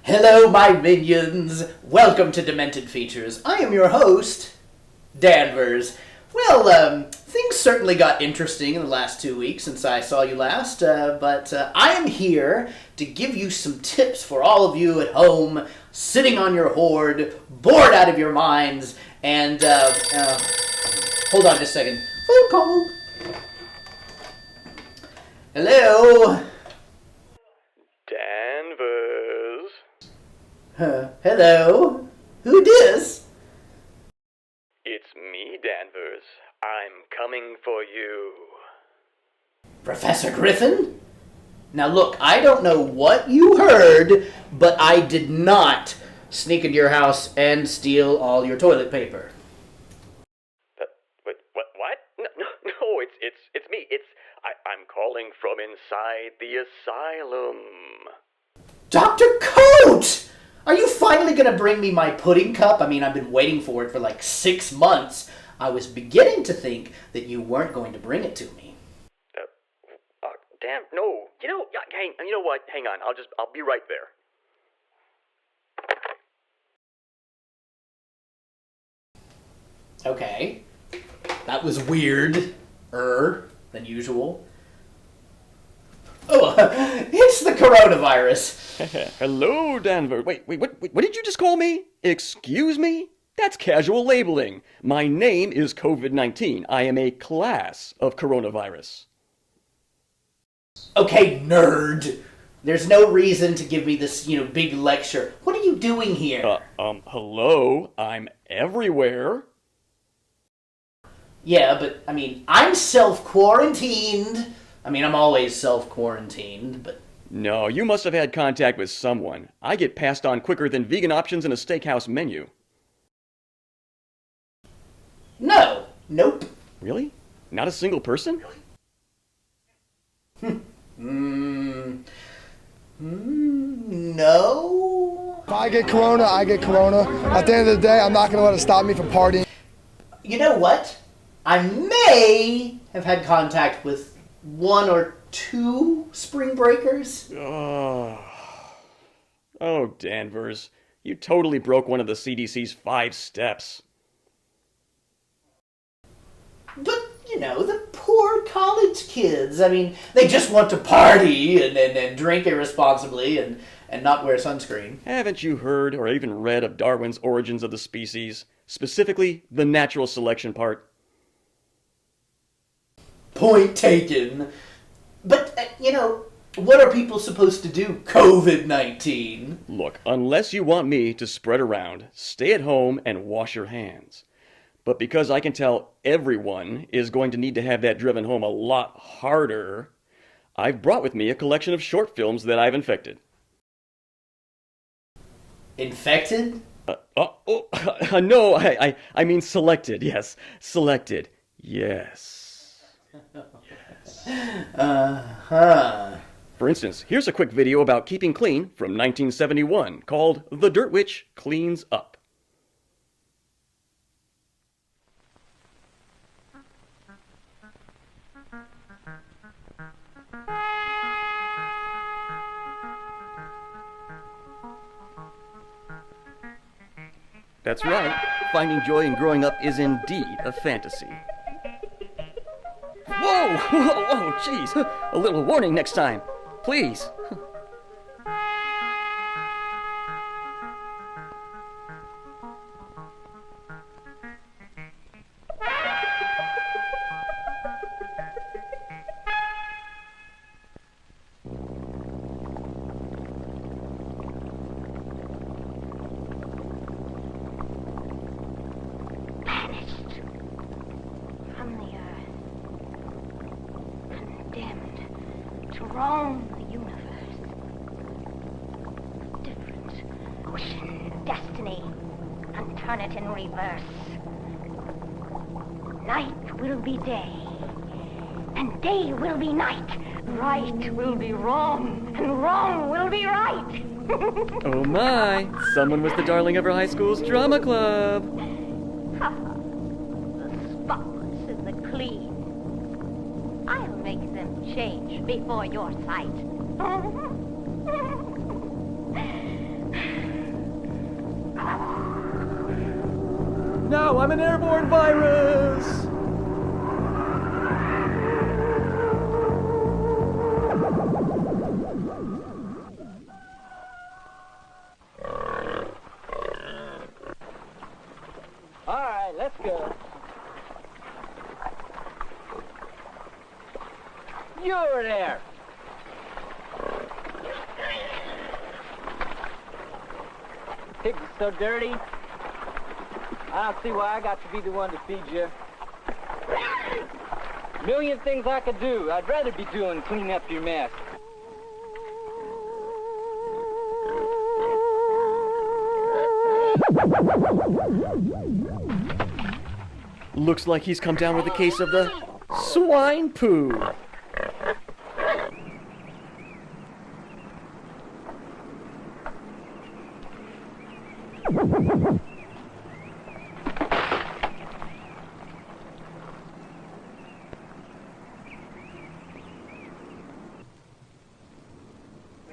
Hello, my minions! Welcome to Demented Features. I am your host, Danvers. Well, things certainly got interesting in the last 2 weeks since I saw you last, but I am here to give you some tips for all of you at home, sitting on your hoard, bored out of your minds, and, hold on just a second. Phone call! Hello? Danvers. Hello? Who dis? It's me, Danvers. I'm coming for you. Professor Griffin? Now look, I don't know what you heard, but I did not sneak into your house and steal all your toilet paper. Wait, what? No, it's me. I'm calling from inside the asylum. Dr. Coat! Are you finally going to bring me my pudding cup? I mean, I've been waiting for it for like 6 months. I was beginning to think that you weren't going to bring it to me. Damn, no. You know what? Hang on. I'll be right there. Okay. That was weird-er than usual. Oh, it's the coronavirus. Hello, Danvers. Wait, what did you just call me? Excuse me? That's casual labeling. My name is COVID-19. I am a class of coronavirus. Okay, nerd. There's no reason to give me this, big lecture. What are you doing here? Hello? I'm everywhere. Yeah, but, I'm self-quarantined. I'm always self-quarantined, but... No, you must have had contact with someone. I get passed on quicker than vegan options in a steakhouse menu. No. Nope. Really? Not a single person? No. If I get corona, I get corona. At the end of the day, I'm not going to let it stop me from partying. You know what? I may have had contact with 1 or 2 spring breakers. Oh, Danvers. You totally broke one of the CDC's 5 steps. But, the poor college kids. They just want to party and drink irresponsibly and not wear sunscreen. Haven't you heard or even read of Darwin's Origins of the Species? Specifically, the natural selection part? Point taken. But, what are people supposed to do? COVID-19. Look, unless you want me to spread around, stay at home and wash your hands. But because I can tell everyone is going to need to have that driven home a lot harder, I've brought with me a collection of short films that I've infected. Infected? No, I mean selected, yes. Selected, yes. Uh-huh. For instance, here's a quick video about keeping clean from 1971 called The Dirt Witch Cleans Up. That's right, finding joy in growing up is indeed a fantasy. Whoa, jeez, a little warning next time, please. To roam the universe. Different ocean destiny, and turn it in reverse. Night will be day, and day will be night. Right will be wrong, and wrong will be right. Oh my, someone was the darling of her high school's drama club. The spotless and the clean. I'll make them change before your sight. No, I'm an airborne virus! All right, let's go. You're there. Pigs are so dirty. I don't see why I got to be the one to feed you. Million things I could do. I'd rather be doing cleaning up your mess. Looks like he's come down with a case of the swine poo.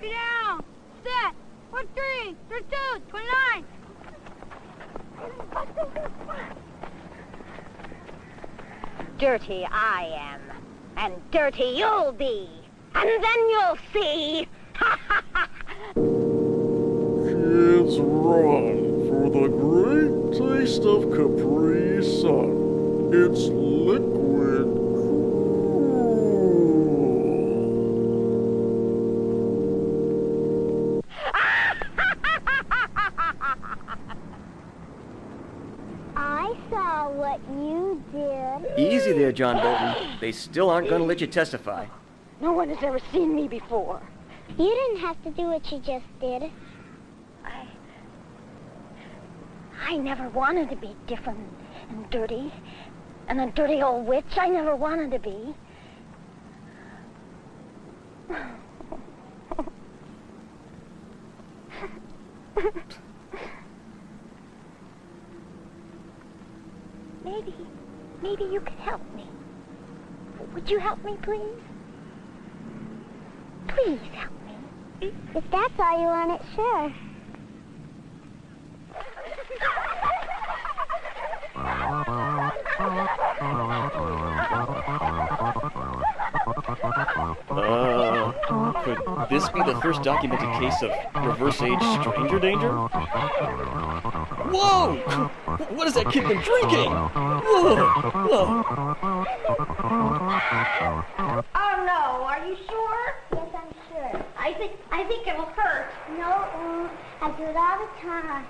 Get down! Set! 43! 32! 29! Dirty I am, and dirty you'll be, and then you'll see. Kids run for the great taste of Capri Sun. It's liquid cool. I saw what you did. Easy there, John Bolton. They still aren't going to let you testify. No one has ever seen me before. You didn't have to do what you just did. I never wanted to be different and dirty. And a dirty old witch I never wanted to be. Maybe you could help me. Would you help me, please? Please help me. If that's all you want, it sure. Could this be the first documented case of reverse-age stranger danger? Whoa! What has that kid been drinking? Whoa! Whoa! Oh no, are you sure? Yes, I'm sure. I think it'll hurt. No, I do it all the time.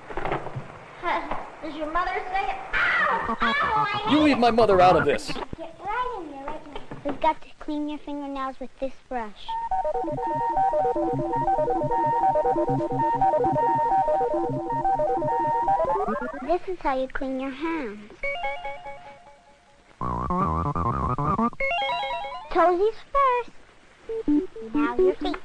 Does your mother say it? Ow! Ow! You leave my mother out of this. Get right in there, right in there. We've got to clean your fingernails with this brush. This is how you clean your hands. Toesies first. Now your feet.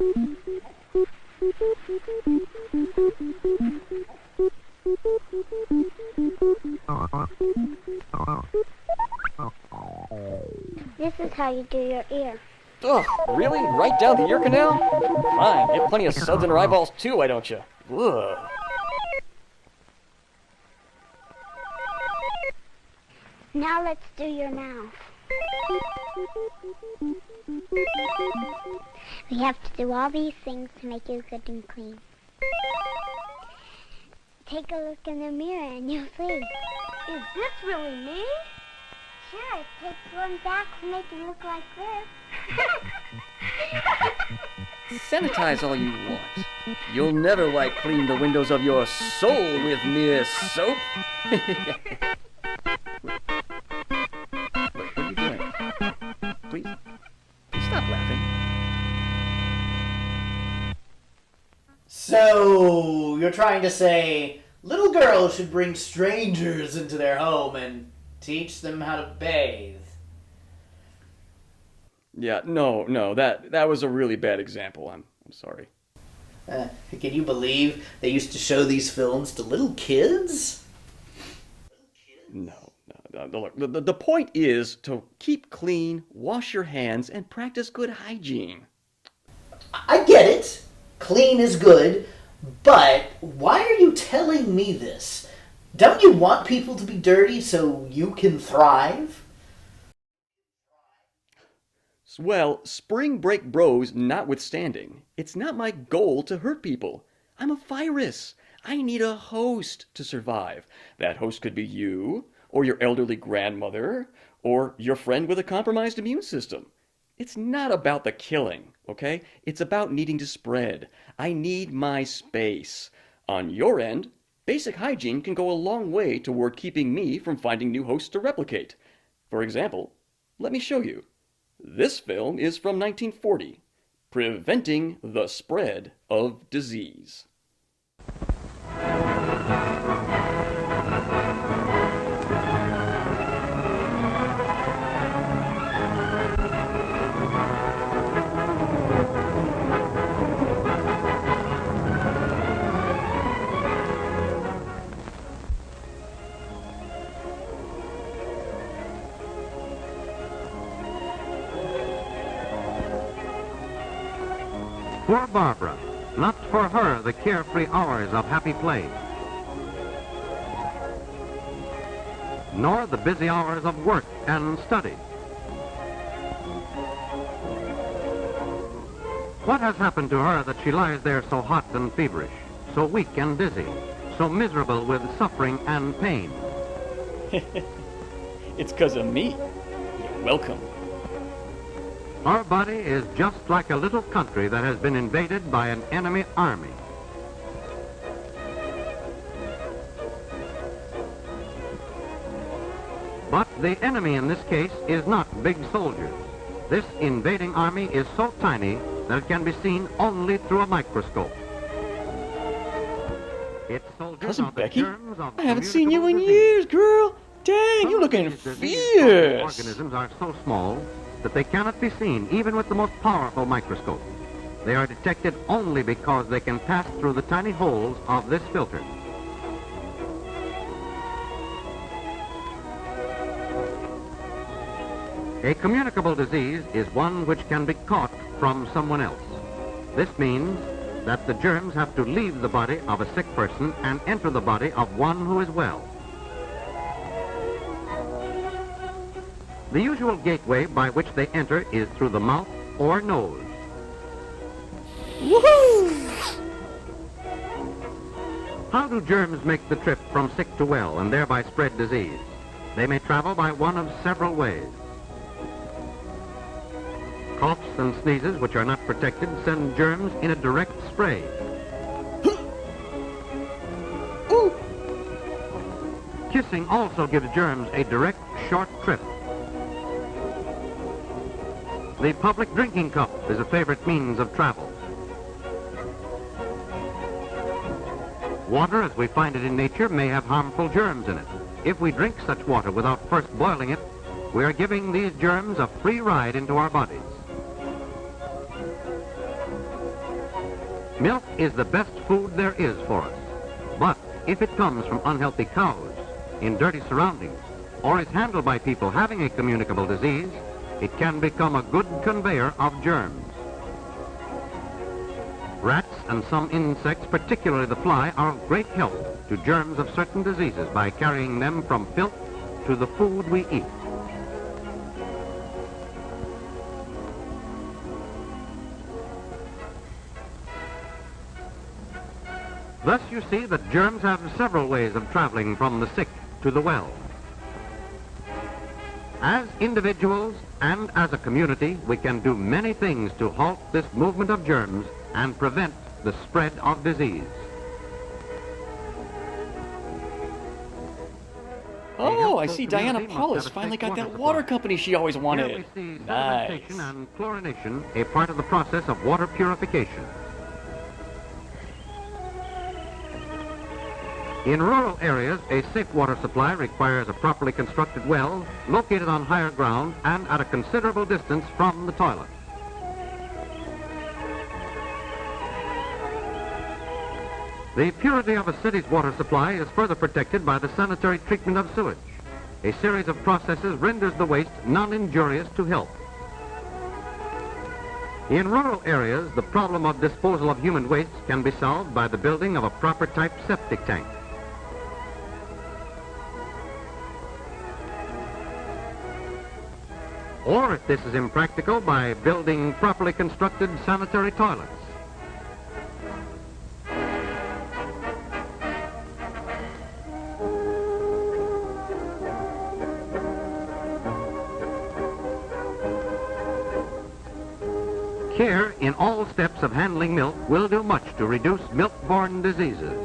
This is how you do your ear. Ugh, really? Right down the ear canal? Fine, get plenty of suds in her eyeballs too, why don't you? Ugh. Now let's do your mouth. We have to do all these things to make you good and clean. Take a look in the mirror and you'll see. Is this really me? Sure, it takes one back to make it look like this. Sanitize all you want. You'll never wipe clean the windows of your soul with mere soap. What are you doing? Please stop laughing. So, you're trying to say little girls should bring strangers into their home and teach them how to bathe? Yeah, no, that was a really bad example. I'm sorry. Can you believe they used to show these films to little kids? No. Look, the point is to keep clean, wash your hands, and practice good hygiene. I get it. Clean is good. But why are you telling me this? Don't you want people to be dirty so you can thrive? Well, spring break bros notwithstanding, it's not my goal to hurt people. I'm a virus. I need a host to survive. That host could be you, or your elderly grandmother, or your friend with a compromised immune system. It's not about the killing, okay? It's about needing to spread. I need my space. On your end, basic hygiene can go a long way toward keeping me from finding new hosts to replicate. For example, let me show you. This film is from 1940, Preventing the Spread of Disease. Poor Barbara, not for her the carefree hours of happy play, nor the busy hours of work and study. What has happened to her that she lies there so hot and feverish, so weak and dizzy, so miserable with suffering and pain? It's 'cause of me. You're welcome. Our body is just like a little country that has been invaded by an enemy army. But the enemy in this case is not big soldiers. This invading army is so tiny that it can be seen only through a microscope. Its soldiers Cousin are the Becky, germs of I haven't seen you in communicable years, girl. Dang, Some you're looking of these disease-causing fierce. organisms are so small that they cannot be seen even with the most powerful microscope. They are detected only because they can pass through the tiny holes of this filter. A communicable disease is one which can be caught from someone else. This means that the germs have to leave the body of a sick person and enter the body of one who is well. The usual gateway by which they enter is through the mouth or nose. Woohoo! How do germs make the trip from sick to well and thereby spread disease? They may travel by one of several ways. Coughs and sneezes, which are not protected, send germs in a direct spray. Kissing also gives germs a direct, short trip. The public drinking cup is a favorite means of travel. Water, as we find it in nature, may have harmful germs in it. If we drink such water without first boiling it, we are giving these germs a free ride into our bodies. Milk is the best food there is for us. But if it comes from unhealthy cows, in dirty surroundings, or is handled by people having a communicable disease, it can become a good conveyor of germs. Rats and some insects, particularly the fly, are of great help to germs of certain diseases by carrying them from filth to the food we eat. Thus you see that germs have several ways of traveling from the sick to the well. As individuals and as a community, we can do many things to halt this movement of germs and prevent the spread of disease. Oh, I see Diana Paulus finally got that water company she always Here wanted. we see Nice. sedimentation and chlorination, a part of the process of water purification. In rural areas, a safe water supply requires a properly constructed well located on higher ground and at a considerable distance from the toilet. The purity of a city's water supply is further protected by the sanitary treatment of sewage. A series of processes renders the waste non-injurious to health. In rural areas, the problem of disposal of human waste can be solved by the building of a proper type septic tank. Or if this is impractical, by building properly constructed sanitary toilets. Care in all steps of handling milk will do much to reduce milk-borne diseases.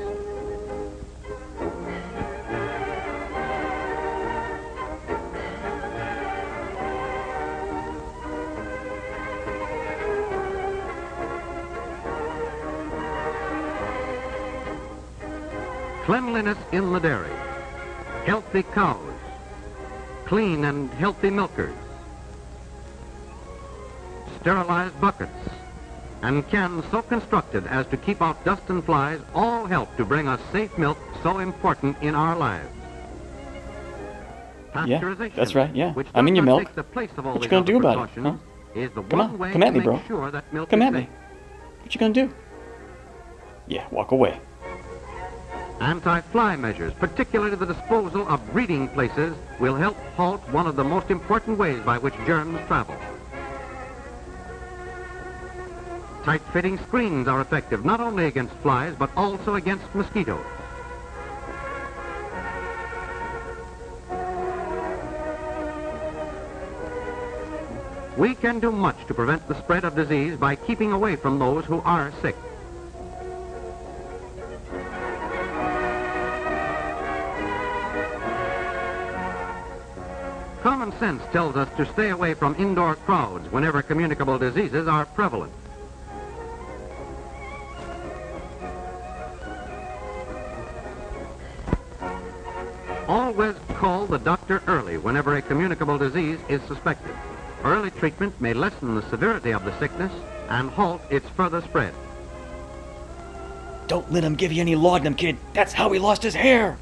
Cleanliness in the dairy, healthy cows, clean and healthy milkers, sterilized buckets, and cans so constructed as to keep out dust and flies all help to bring us safe milk so important in our lives. Yeah, that's right, yeah. I'm in your milk. What you gonna do about it, huh? Come on, come at me, bro. Come at me. What you gonna do? Yeah, walk away. Anti-fly measures, particularly the disposal of breeding places, will help halt one of the most important ways by which germs travel. Tight-fitting screens are effective not only against flies, but also against mosquitoes. We can do much to prevent the spread of disease by keeping away from those who are sick. Common sense tells us to stay away from indoor crowds whenever communicable diseases are prevalent. Always call the doctor early whenever a communicable disease is suspected. Early treatment may lessen the severity of the sickness and halt its further spread. Don't let him give you any laudanum, kid. That's how he lost his hair.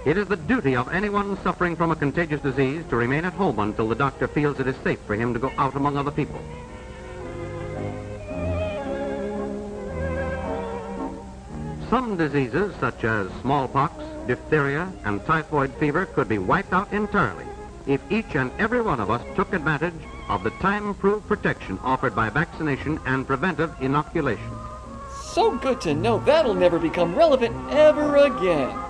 It is the duty of anyone suffering from a contagious disease to remain at home until the doctor feels it is safe for him to go out among other people. Some diseases, such as smallpox, diphtheria, and typhoid fever, could be wiped out entirely if each and every one of us took advantage of the time-proved protection offered by vaccination and preventive inoculation. So good to know that'll never become relevant ever again.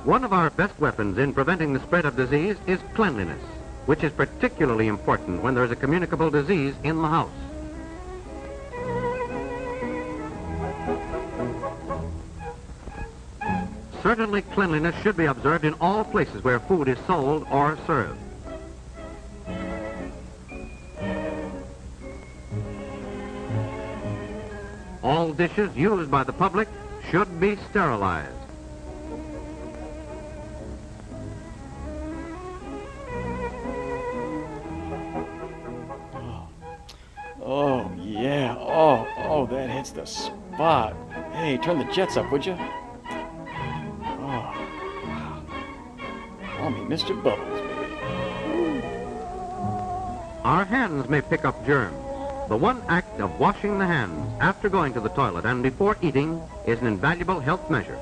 One of our best weapons in preventing the spread of disease is cleanliness, which is particularly important when there is a communicable disease in the house. Certainly, cleanliness should be observed in all places where food is sold or served. All dishes used by the public should be sterilized. Oh, yeah. Oh, that hits the spot. Hey, turn the jets up, would you? Oh, call me Mr. Bubbles, baby. Our hands may pick up germs. The one act of washing the hands after going to the toilet and before eating is an invaluable health measure.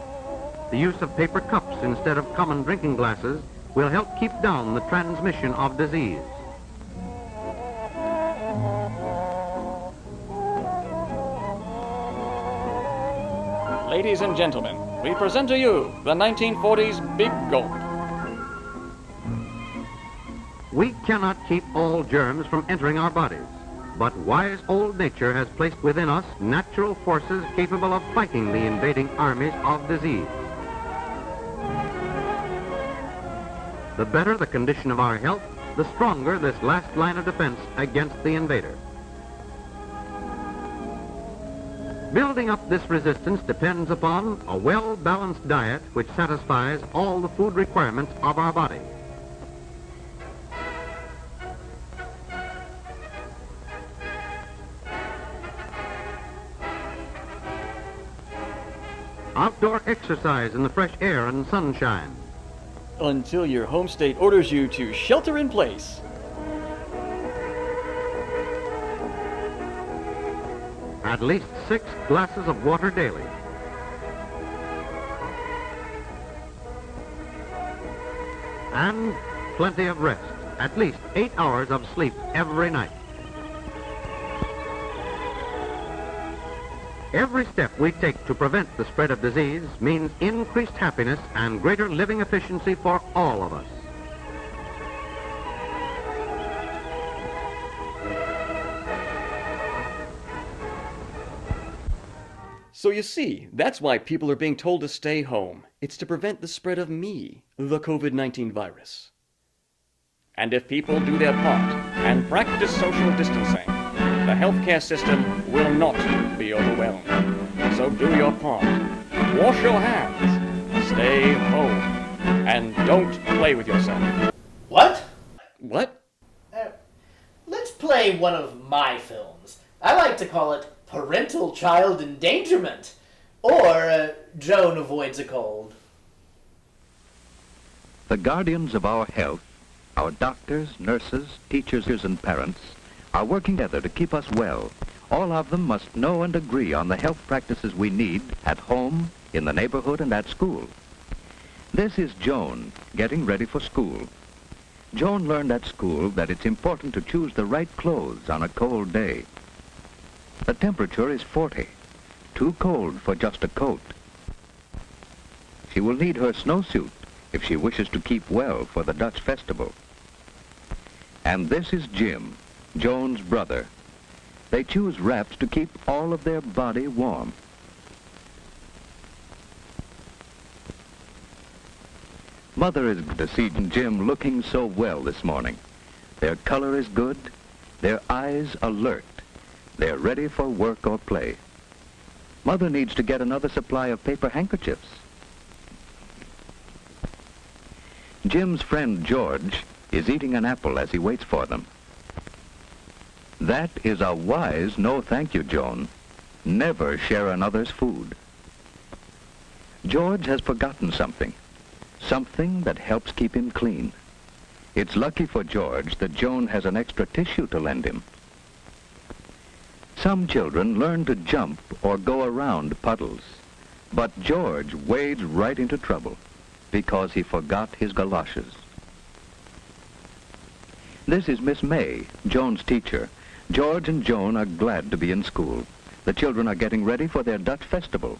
The use of paper cups instead of common drinking glasses will help keep down the transmission of disease. Ladies and gentlemen, we present to you the 1940s Big Gulp. We cannot keep all germs from entering our bodies, but wise old nature has placed within us natural forces capable of fighting the invading armies of disease. The better the condition of our health, the stronger this last line of defense against the invader. Building up this resistance depends upon a well-balanced diet which satisfies all the food requirements of our body. outdoor exercise in the fresh air and sunshine. Until your home state orders you to shelter in place. At least 6 glasses of water daily. And plenty of rest. At least 8 hours of sleep every night. Every step we take to prevent the spread of disease means increased happiness and greater living efficiency for all of us. So you see, that's why people are being told to stay home. It's to prevent the spread of me, the COVID-19 virus. And if people do their part and practice social distancing, the healthcare system will not be overwhelmed. So do your part. Wash your hands. Stay home. And don't play with yourself. What? What? Let's play one of my films. I like to call it Parental Child Endangerment, or Joan Avoids a Cold. The guardians of our health, our doctors, nurses, teachers, and parents, are working together to keep us well. All of them must know and agree on the health practices we need at home, in the neighborhood, and at school. This is Joan, getting ready for school. Joan learned at school that it's important to choose the right clothes on a cold day. The temperature is 40, too cold for just a coat. She will need her snowsuit if she wishes to keep well for the Dutch festival. And this is Jim, Joan's brother. They choose wraps to keep all of their body warm. Mother is glad to see Jim looking so well this morning. Their color is good, their eyes alert. They're ready for work or play. Mother needs to get another supply of paper handkerchiefs. Jim's friend George is eating an apple as he waits for them. That is a wise no thank you, Joan. Never share another's food. George has forgotten something that helps keep him clean. It's lucky for George that Joan has an extra tissue to lend him. Some children learn to jump or go around puddles, but George wades right into trouble because he forgot his galoshes. This is Miss May, Joan's teacher. George and Joan are glad to be in school. The children are getting ready for their Dutch festival.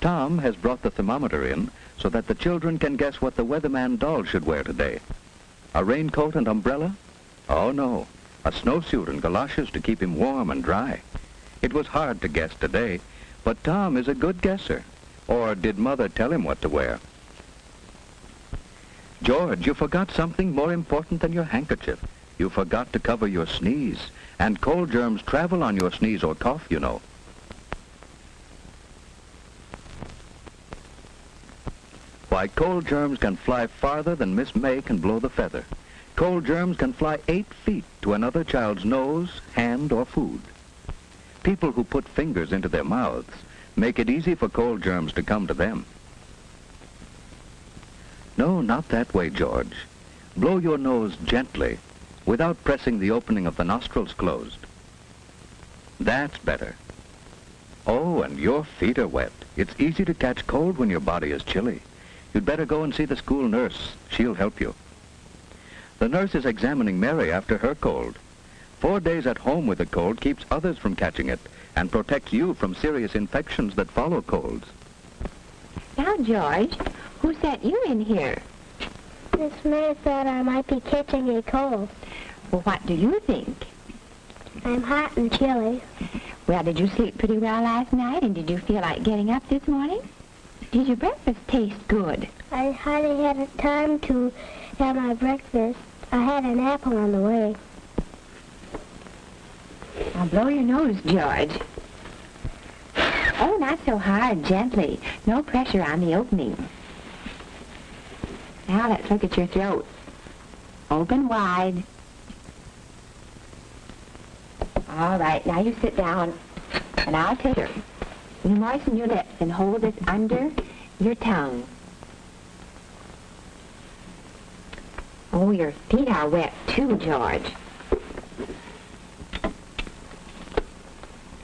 Tom has brought the thermometer in so that the children can guess what the weatherman doll should wear today. A raincoat and umbrella? Oh no, a snowsuit and galoshes to keep him warm and dry. It was hard to guess today, but Tom is a good guesser. Or did Mother tell him what to wear? George, you forgot something more important than your handkerchief. You forgot to cover your sneeze, and cold germs travel on your sneeze or cough, you know. Why, cold germs can fly farther than Miss May can blow the feather. Cold germs can fly 8 feet to another child's nose, hand, or food. People who put fingers into their mouths make it easy for cold germs to come to them. No, not that way, George. Blow your nose gently, without pressing the opening of the nostrils closed. That's better. Oh, and your feet are wet. It's easy to catch cold when your body is chilly. You'd better go and see the school nurse. She'll help you. The nurse is examining Mary after her cold. 4 days at home with a cold keeps others from catching it and protects you from serious infections that follow colds. Now, George, who sent you in here? Miss May thought I might be catching a cold. Well, what do you think? I'm hot and chilly. Well, did you sleep pretty well last night, and did you feel like getting up this morning? Did your breakfast taste good? I hardly had time to have my breakfast. I had an apple on the way. Now blow your nose, George. Oh, not so hard, gently. No pressure on the opening. Now let's look at your throat. Open wide. All right, now you sit down, and I'll take her. You moisten your lips and hold this under Your tongue. Oh, your feet are wet too, George.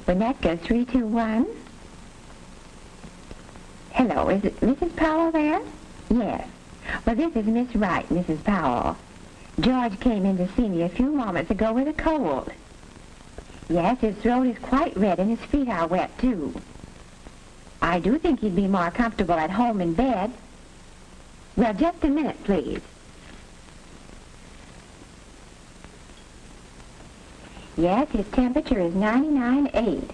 Winnetka, 321. Hello, is it Mrs. Powell there? Yes. Well, this is Miss Wright, Mrs. Powell. George came in to see me a few moments ago with a cold. Yes, his throat is quite red and his feet are wet, too. I do think he'd be more comfortable at home in bed. Well, just a minute, please. Yes, his temperature is 99.8.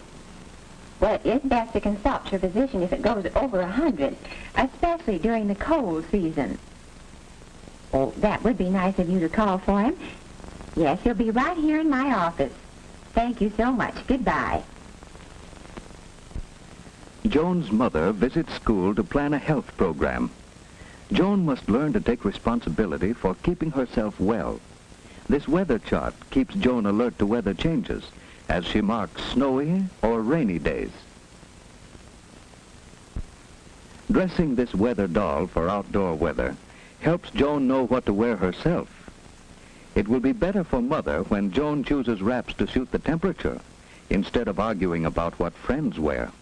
Well, it is best to consult your physician if it goes over 100, especially during the cold season. Oh, that would be nice of you to call for him. Yes, he'll be right here in my office. Thank you so much. Goodbye. Joan's mother visits school to plan a health program. Joan must learn to take responsibility for keeping herself well. This weather chart keeps Joan alert to weather changes as she marks snowy or rainy days. Dressing this weather doll for outdoor weather helps Joan know what to wear herself. It will be better for Mother when Joan chooses wraps to suit the temperature instead of arguing about what friends wear.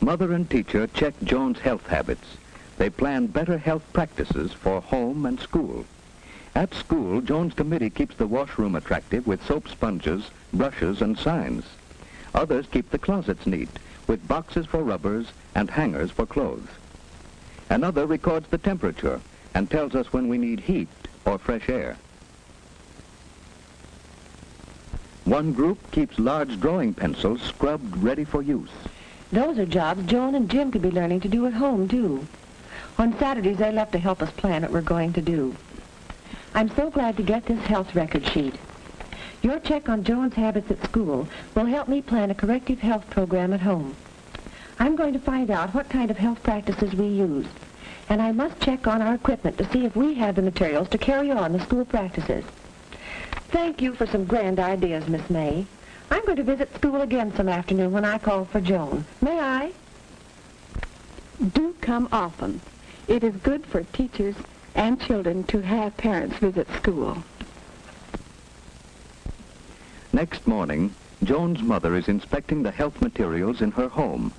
Mother and teacher check Joan's health habits. They plan better health practices for home and school. At school, Joan's committee keeps the washroom attractive with soap sponges, brushes, and signs. Others keep the closets neat with boxes for rubbers and hangers for clothes. Another records the temperature and tells us when we need heat or fresh air. One group keeps large drawing pencils scrubbed ready for use. Those are jobs Joan and Jim could be learning to do at home, too. On Saturdays, they love to help us plan what we're going to do. I'm so glad to get this health record sheet. Your check on Joan's habits at school will help me plan a corrective health program at home. I'm going to find out what kind of health practices we use, and I must check on our equipment to see if we have the materials to carry on the school practices. Thank you for some grand ideas, Miss May. I'm going to visit school again some afternoon when I call for Joan. May I? Do come often. It is good for teachers and children to have parents visit school. Next morning, Joan's mother is inspecting the health materials in her home.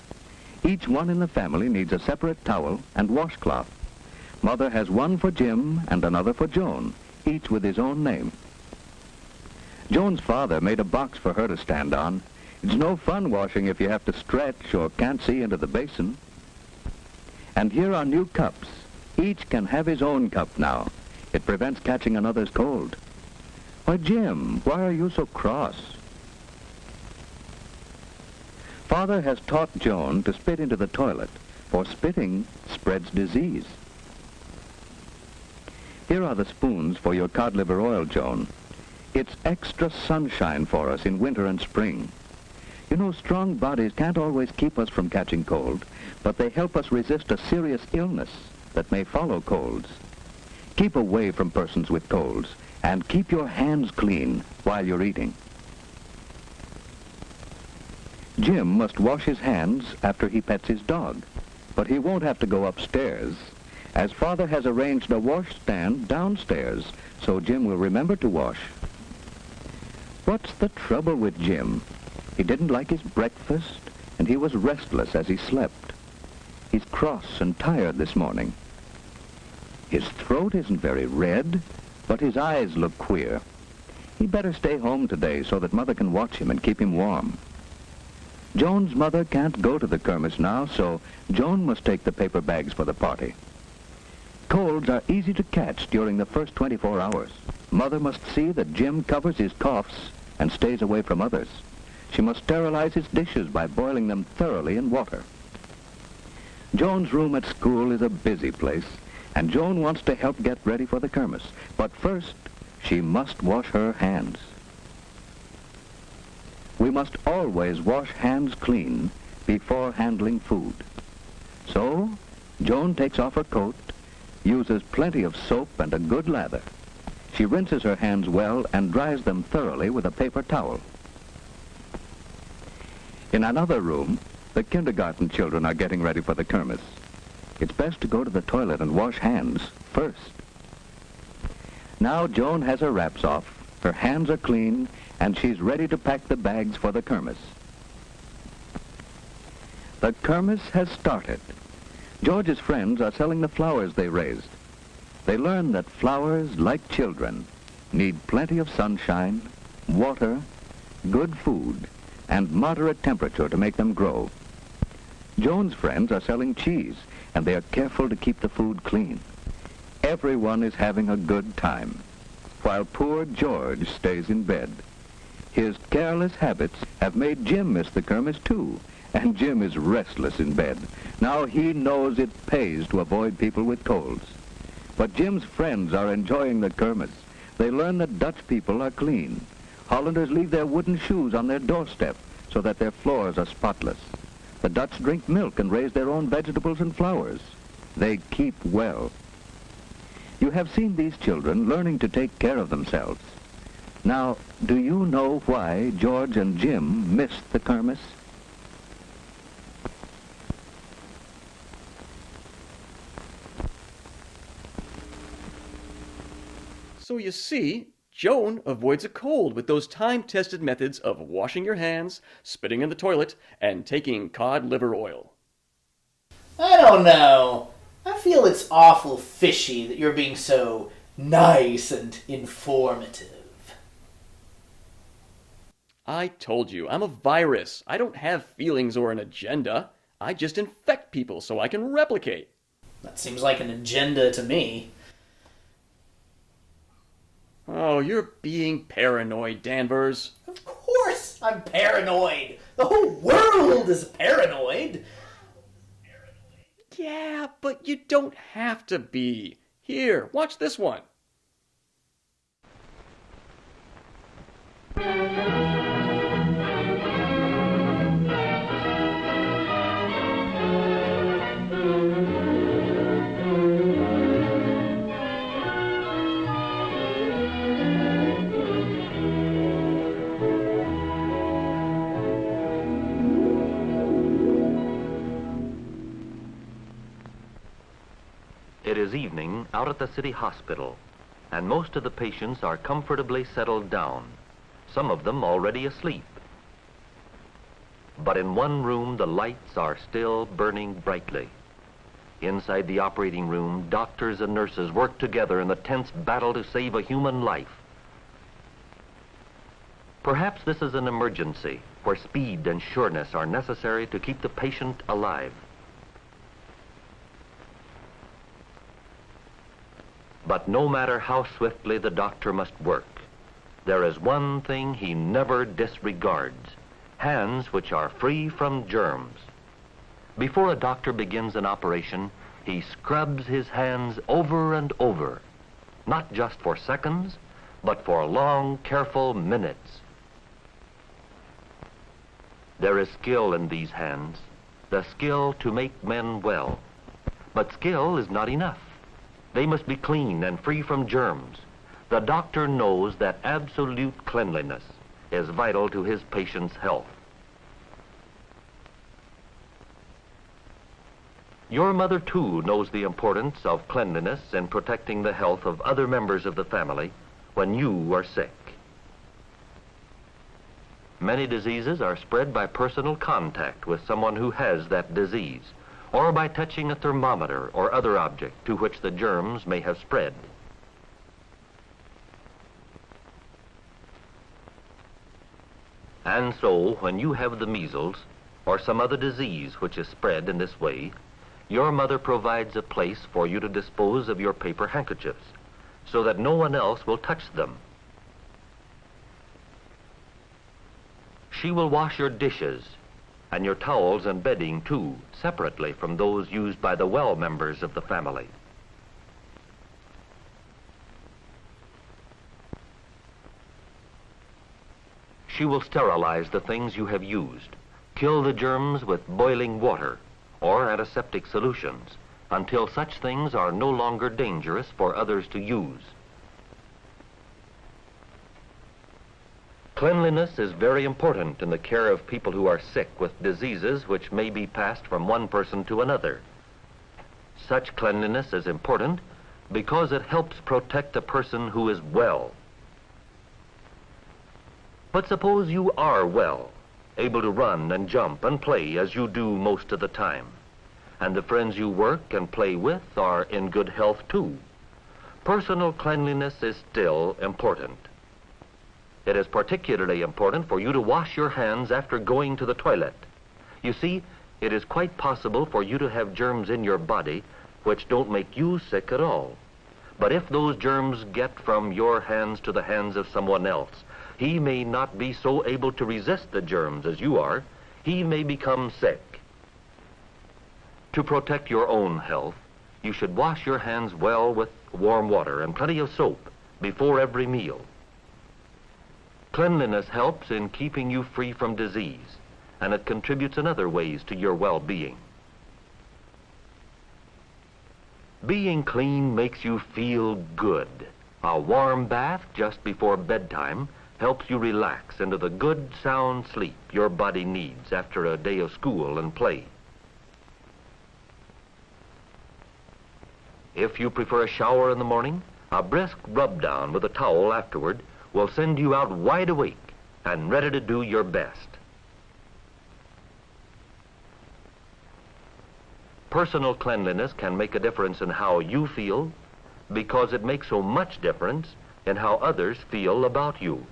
Each one in the family needs a separate towel and washcloth. Mother has one for Jim and another for Joan, each with his own name. Joan's father made a box for her to stand on. It's no fun washing if you have to stretch or can't see into the basin. And here are new cups. Each can have his own cup now. It prevents catching another's cold. Why, Jim, why are you so cross? Father has taught Joan to spit into the toilet, for spitting spreads disease. Here are the spoons for your cod liver oil, Joan. It's extra sunshine for us in winter and spring. You know, strong bodies can't always keep us from catching cold, but they help us resist a serious illness that may follow colds. Keep away from persons with colds, and keep your hands clean while you're eating. Jim must wash his hands after he pets his dog, but he won't have to go upstairs, as Father has arranged a washstand downstairs, so Jim will remember to wash. What's the trouble with Jim? He didn't like his breakfast, and he was restless as he slept. He's cross and tired this morning. His throat isn't very red, but his eyes look queer. He'd better stay home today so that Mother can watch him and keep him warm. Joan's mother can't go to the kermis now, so Joan must take the paper bags for the party. Colds are easy to catch during the first 24 hours. Mother must see that Jim covers his coughs and stays away from others. She must sterilize his dishes by boiling them thoroughly in water. Joan's room at school is a busy place, and Joan wants to help get ready for the kermis. But first, she must wash her hands. We must always wash hands clean before handling food. So, Joan takes off her coat, uses plenty of soap and a good lather. She rinses her hands well and dries them thoroughly with a paper towel. In another room, The kindergarten children are getting ready for the kermis. It's best to go to the toilet and wash hands first. Now Joan has her wraps off, her hands are clean, and she's ready to pack the bags for the kermis. The kermis has started. George's friends are selling the flowers they raised. They learn that flowers, like children, need plenty of sunshine, water, good food, and moderate temperature to make them grow. Joan's friends are selling cheese, and they are careful to keep the food clean. Everyone is having a good time, while poor George stays in bed. His careless habits have made Jim miss the kermis too, and Jim is restless in bed. Now he knows it pays to avoid people with colds. But Jim's friends are enjoying the kermis. They learn that Dutch people are clean. Hollanders leave their wooden shoes on their doorstep so that their floors are spotless. The Dutch drink milk and raise their own vegetables and flowers. They keep well. You have seen these children learning to take care of themselves. Now, do you know why George and Jim missed the kermis? So you see, Joan avoids a cold with those time-tested methods of washing your hands, spitting in the toilet, and taking cod liver oil. I don't know. I feel it's awful fishy that you're being so nice and informative. I told you, I'm a virus. I don't have feelings or an agenda. I just infect people so I can replicate. That seems like an agenda to me. Oh, you're being paranoid, Danvers. Of course I'm paranoid. The whole world is paranoid. Yeah, but you don't have to be. Here, watch this one. It is evening out at the city hospital, and most of the patients are comfortably settled down, some of them already asleep. But in one room, the lights are still burning brightly. Inside the operating room, doctors and nurses work together in the tense battle to save a human life. Perhaps this is an emergency where speed and sureness are necessary to keep the patient alive. But no matter how swiftly the doctor must work, there is one thing he never disregards: hands which are free from germs. Before a doctor begins an operation, he scrubs his hands over and over, not just for seconds, but for long, careful minutes. There is skill in these hands, the skill to make men well. But skill is not enough. They must be clean and free from germs. The doctor knows that absolute cleanliness is vital to his patient's health. Your mother, too, knows the importance of cleanliness in protecting the health of other members of the family when you are sick. Many diseases are spread by personal contact with someone who has that disease, or by touching a thermometer or other object to which the germs may have spread. And so, when you have the measles, or some other disease which is spread in this way, your mother provides a place for you to dispose of your paper handkerchiefs, so that no one else will touch them. She will wash your dishes, and your towels and bedding, too, separately from those used by the well members of the family. She will sterilize the things you have used, kill the germs with boiling water or antiseptic solutions until such things are no longer dangerous for others to use. Cleanliness is very important in the care of people who are sick with diseases which may be passed from one person to another. Such cleanliness is important because it helps protect a person who is well. But suppose you are well, able to run and jump and play as you do most of the time, and the friends you work and play with are in good health too. Personal cleanliness is still important. It is particularly important for you to wash your hands after going to the toilet. You see, it is quite possible for you to have germs in your body which don't make you sick at all. But if those germs get from your hands to the hands of someone else, he may not be so able to resist the germs as you are. He may become sick. To protect your own health, you should wash your hands well with warm water and plenty of soap before every meal. Cleanliness helps in keeping you free from disease, and it contributes in other ways to your well-being. Being clean makes you feel good. A warm bath just before bedtime helps you relax into the good, sound sleep your body needs after a day of school and play. If you prefer a shower in the morning, a brisk rub-down with a towel afterward will send you out wide awake and ready to do your best. Personal cleanliness can make a difference in how you feel because it makes so much difference in how others feel about you.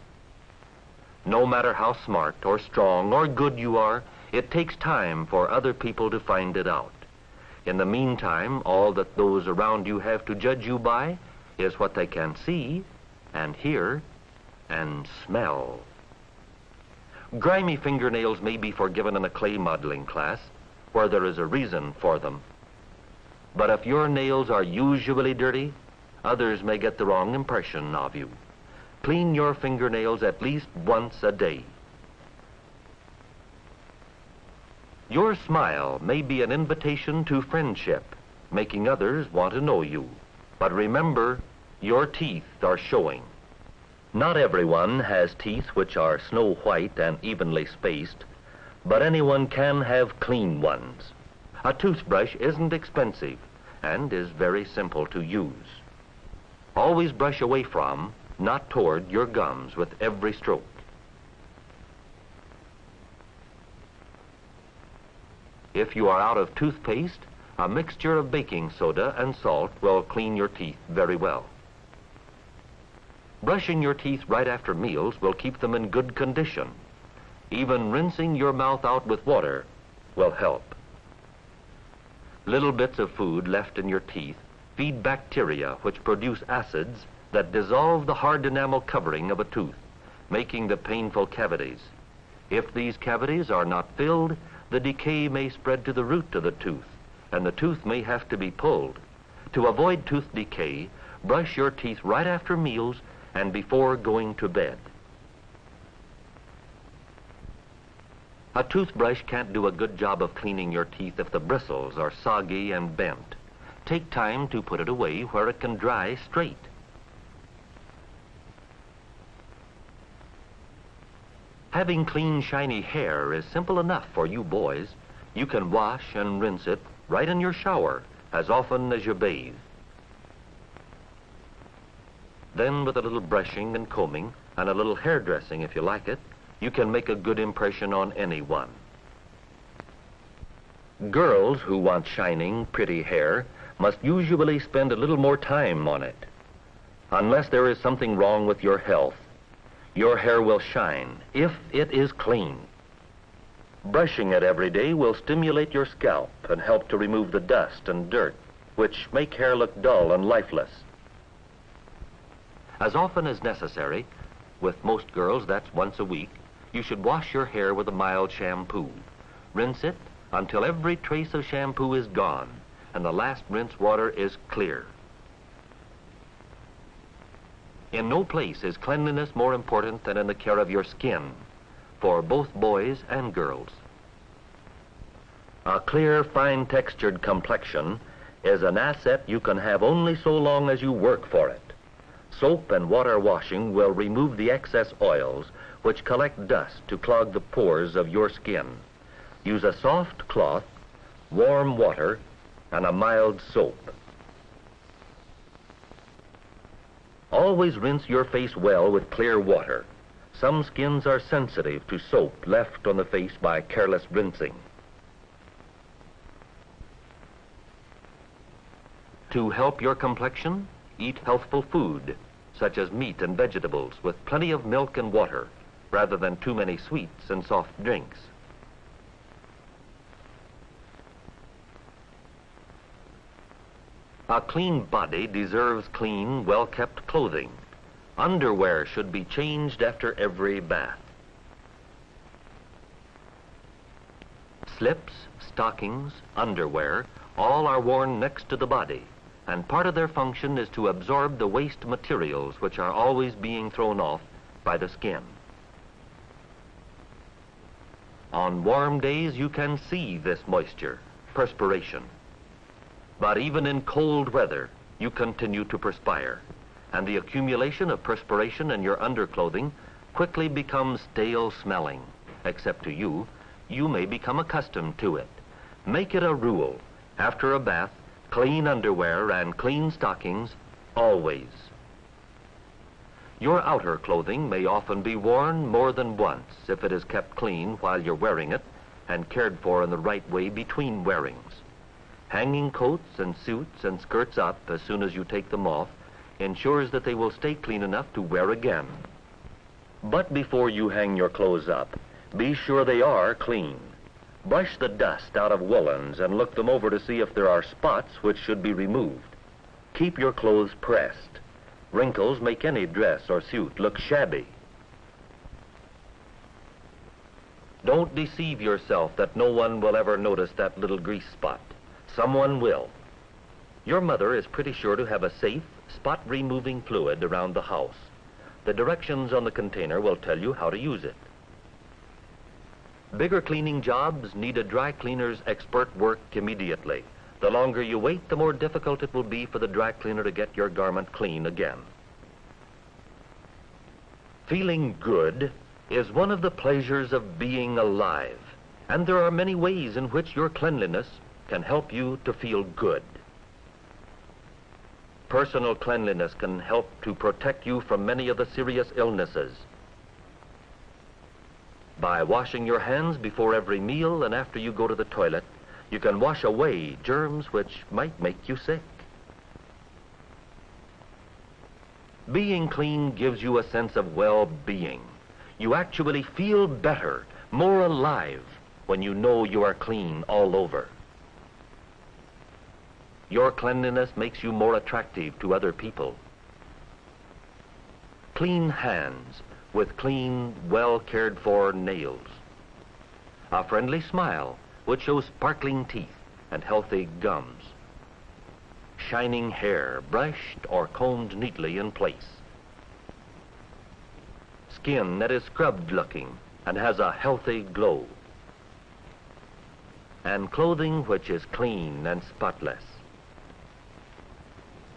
No matter how smart or strong or good you are, it takes time for other people to find it out. In the meantime, all that those around you have to judge you by is what they can see and hear and smell. Grimy fingernails may be forgiven in a clay modeling class where there is a reason for them. But if your nails are usually dirty, others may get the wrong impression of you. Clean your fingernails at least once a day. Your smile may be an invitation to friendship, making others want to know you. But remember, your teeth are showing. Not everyone has teeth which are snow white and evenly spaced, but anyone can have clean ones. A toothbrush isn't expensive and is very simple to use. Always brush away from, not toward, your gums with every stroke. If you are out of toothpaste, a mixture of baking soda and salt will clean your teeth very well. Brushing your teeth right after meals will keep them in good condition. Even rinsing your mouth out with water will help. Little bits of food left in your teeth feed bacteria which produce acids that dissolve the hard enamel covering of a tooth, making the painful cavities. If these cavities are not filled, the decay may spread to the root of the tooth, and the tooth may have to be pulled. To avoid tooth decay, brush your teeth right after meals and before going to bed. A toothbrush can't do a good job of cleaning your teeth if the bristles are soggy and bent. Take time to put it away where it can dry straight. Having clean, shiny hair is simple enough for you boys. You can wash and rinse it right in your shower as often as you bathe. Then with a little brushing and combing and a little hairdressing if you like it, you can make a good impression on anyone. Girls who want shining, pretty hair must usually spend a little more time on it. Unless there is something wrong with your health, your hair will shine if it is clean. Brushing it every day will stimulate your scalp and help to remove the dust and dirt, which make hair look dull and lifeless. As often as necessary, with most girls that's once a week, you should wash your hair with a mild shampoo. Rinse it until every trace of shampoo is gone and the last rinse water is clear. In no place is cleanliness more important than in the care of your skin, for both boys and girls. A clear, fine-textured complexion is an asset you can have only so long as you work for it. Soap and water washing will remove the excess oils which collect dust to clog the pores of your skin. Use a soft cloth, warm water, and a mild soap. Always rinse your face well with clear water. Some skins are sensitive to soap left on the face by careless rinsing. To help your complexion, eat healthful food, such as meat and vegetables, with plenty of milk and water, rather than too many sweets and soft drinks. A clean body deserves clean, well-kept clothing. Underwear should be changed after every bath. Slips, stockings, underwear, all are worn next to the body, and part of their function is to absorb the waste materials which are always being thrown off by the skin. On warm days you can see this moisture, perspiration. But even in cold weather, you continue to perspire, and the accumulation of perspiration in your underclothing quickly becomes stale smelling. Except to you, you may become accustomed to it. Make it a rule. After a bath, clean underwear and clean stockings, always. Your outer clothing may often be worn more than once if it is kept clean while you're wearing it and cared for in the right way between wearings. Hanging coats and suits and skirts up as soon as you take them off ensures that they will stay clean enough to wear again. But before you hang your clothes up, be sure they are clean. Brush the dust out of woolens and look them over to see if there are spots which should be removed. Keep your clothes pressed. Wrinkles make any dress or suit look shabby. Don't deceive yourself that no one will ever notice that little grease spot. Someone will. Your mother is pretty sure to have a safe, spot-removing fluid around the house. The directions on the container will tell you how to use it. Bigger cleaning jobs need a dry cleaner's expert work immediately. The longer you wait, the more difficult it will be for the dry cleaner to get your garment clean again. Feeling good is one of the pleasures of being alive, and there are many ways in which your cleanliness can help you to feel good. Personal cleanliness can help to protect you from many of the serious illnesses. By washing your hands before every meal and after you go to the toilet, you can wash away germs which might make you sick. Being clean gives you a sense of well-being. You actually feel better, more alive, when you know you are clean all over. Your cleanliness makes you more attractive to other people. Clean hands with clean, well-cared-for nails. A friendly smile which shows sparkling teeth and healthy gums. Shining hair, brushed or combed neatly in place. Skin that is scrubbed-looking and has a healthy glow. And clothing which is clean and spotless.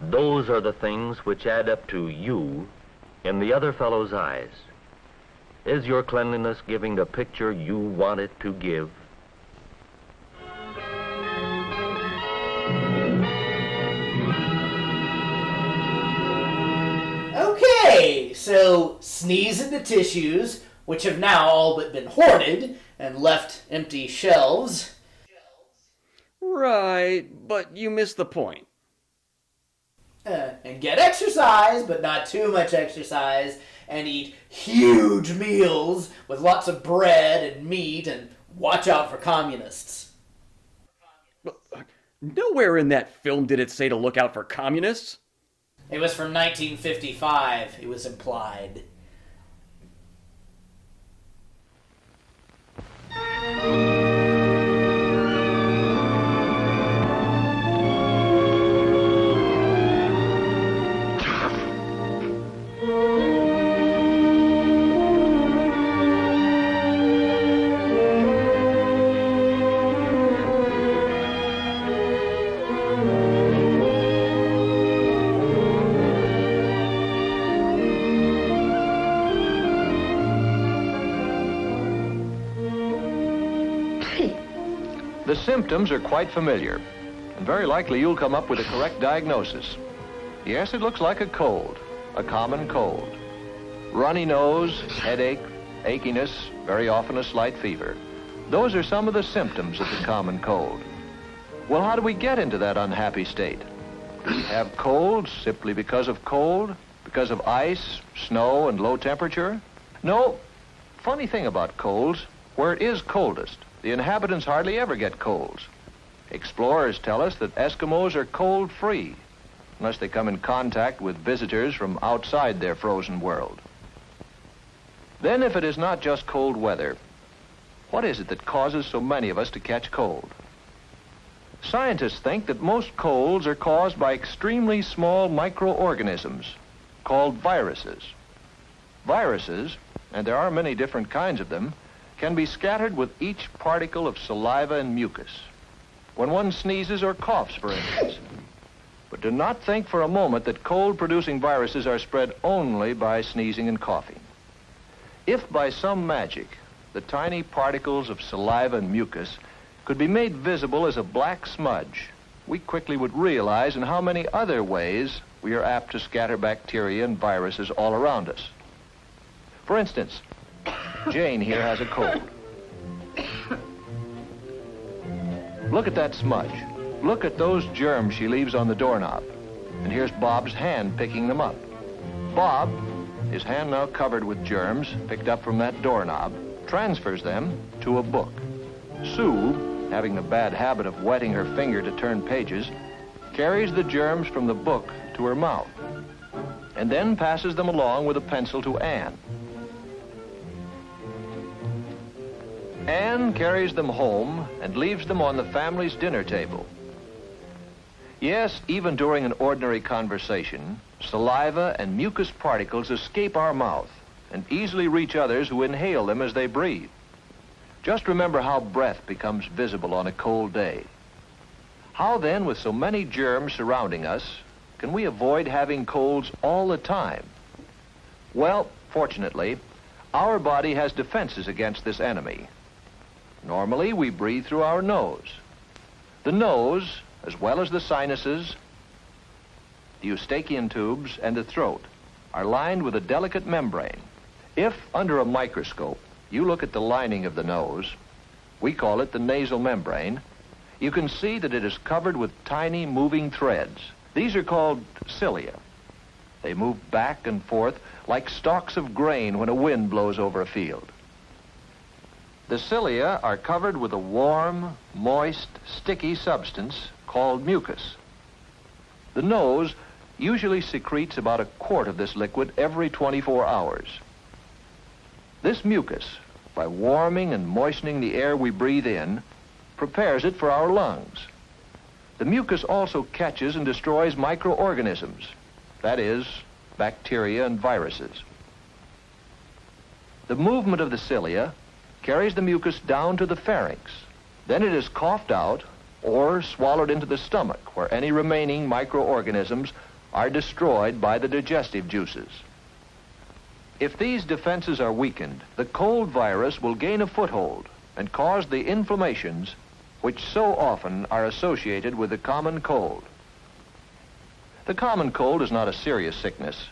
Those are the things which add up to you in the other fellow's eyes. Is your cleanliness giving the picture you want it to give? Okay, so sneeze into tissues, which have now all but been hoarded and left empty shelves. Right, but you missed the point. And get exercise, but not too much exercise, and eat huge meals with lots of bread and meat, and watch out for communists. Nowhere in that film did it say to look out for communists. It was from 1955, it was implied. symptoms are quite familiar, and very likely you'll come up with a correct diagnosis. Yes, it looks like a cold, a common cold. Runny nose, headache, achiness, very often a slight fever. Those are some of the symptoms of the common cold. Well, how do we get into that unhappy state? Do we have colds simply because of cold? Because of ice, snow, and low temperature? No. Funny thing about colds, where it is coldest, the inhabitants hardly ever get colds. Explorers tell us that Eskimos are cold-free, unless they come in contact with visitors from outside their frozen world. Then, if it is not just cold weather, what is it that causes so many of us to catch cold? Scientists think that most colds are caused by extremely small microorganisms called viruses. Viruses, and there are many different kinds of them, can be scattered with each particle of saliva and mucus when one sneezes or coughs, for instance. But do not think for a moment that cold-producing viruses are spread only by sneezing and coughing. If by some magic the tiny particles of saliva and mucus could be made visible as a black smudge, we quickly would realize in how many other ways we are apt to scatter bacteria and viruses all around us. For instance, Jane here has a cold. Look at that smudge. Look at those germs she leaves on the doorknob. And here's Bob's hand picking them up. Bob, his hand now covered with germs picked up from that doorknob, transfers them to a book. Sue, having the bad habit of wetting her finger to turn pages, carries the germs from the book to her mouth, and then passes them along with a pencil to Anne. Anne carries them home and leaves them on the family's dinner table. Yes, even during an ordinary conversation, saliva and mucus particles escape our mouth and easily reach others who inhale them as they breathe. Just remember how breath becomes visible on a cold day. How then, with so many germs surrounding us, can we avoid having colds all the time? Well, fortunately, our body has defenses against this enemy. Normally, we breathe through our nose. The nose, as well as the sinuses, the eustachian tubes, and the throat, are lined with a delicate membrane. If, under a microscope, you look at the lining of the nose, we call it the nasal membrane, you can see that it is covered with tiny moving threads. These are called cilia. They move back and forth like stalks of grain when a wind blows over a field. The cilia are covered with a warm, moist, sticky substance called mucus. The nose usually secretes about a quart of this liquid every 24 hours. This mucus, by warming and moistening the air we breathe in, prepares it for our lungs. The mucus also catches and destroys microorganisms, that is, bacteria and viruses. The movement of the cilia carries the mucus down to the pharynx. Then it is coughed out or swallowed into the stomach, where any remaining microorganisms are destroyed by the digestive juices. If these defenses are weakened, the cold virus will gain a foothold and cause the inflammations which so often are associated with the common cold. The common cold is not a serious sickness,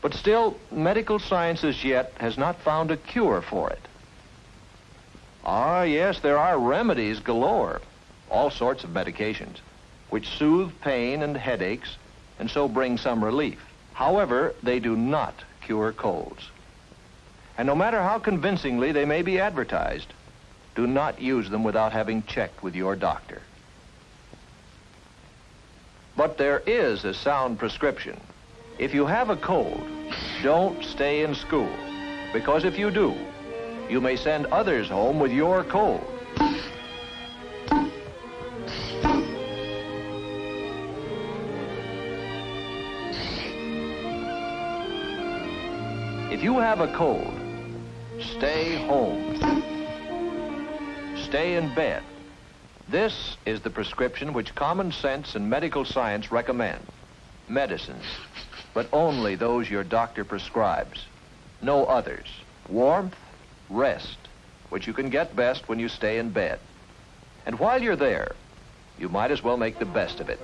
but still, medical science as yet has not found a cure for it. Ah, yes, there are remedies galore, all sorts of medications, which soothe pain and headaches and so bring some relief. However, they do not cure colds. And no matter how convincingly they may be advertised, do not use them without having checked with your doctor. But there is a sound prescription. If you have a cold, don't stay in school, because if you do, you may send others home with your cold. If you have a cold, stay home. Stay in bed. This is the prescription which common sense and medical science recommend. Medicines, but only those your doctor prescribes. No others. Warmth, rest, which you can get best when you stay in bed. And while you're there, you might as well make the best of it.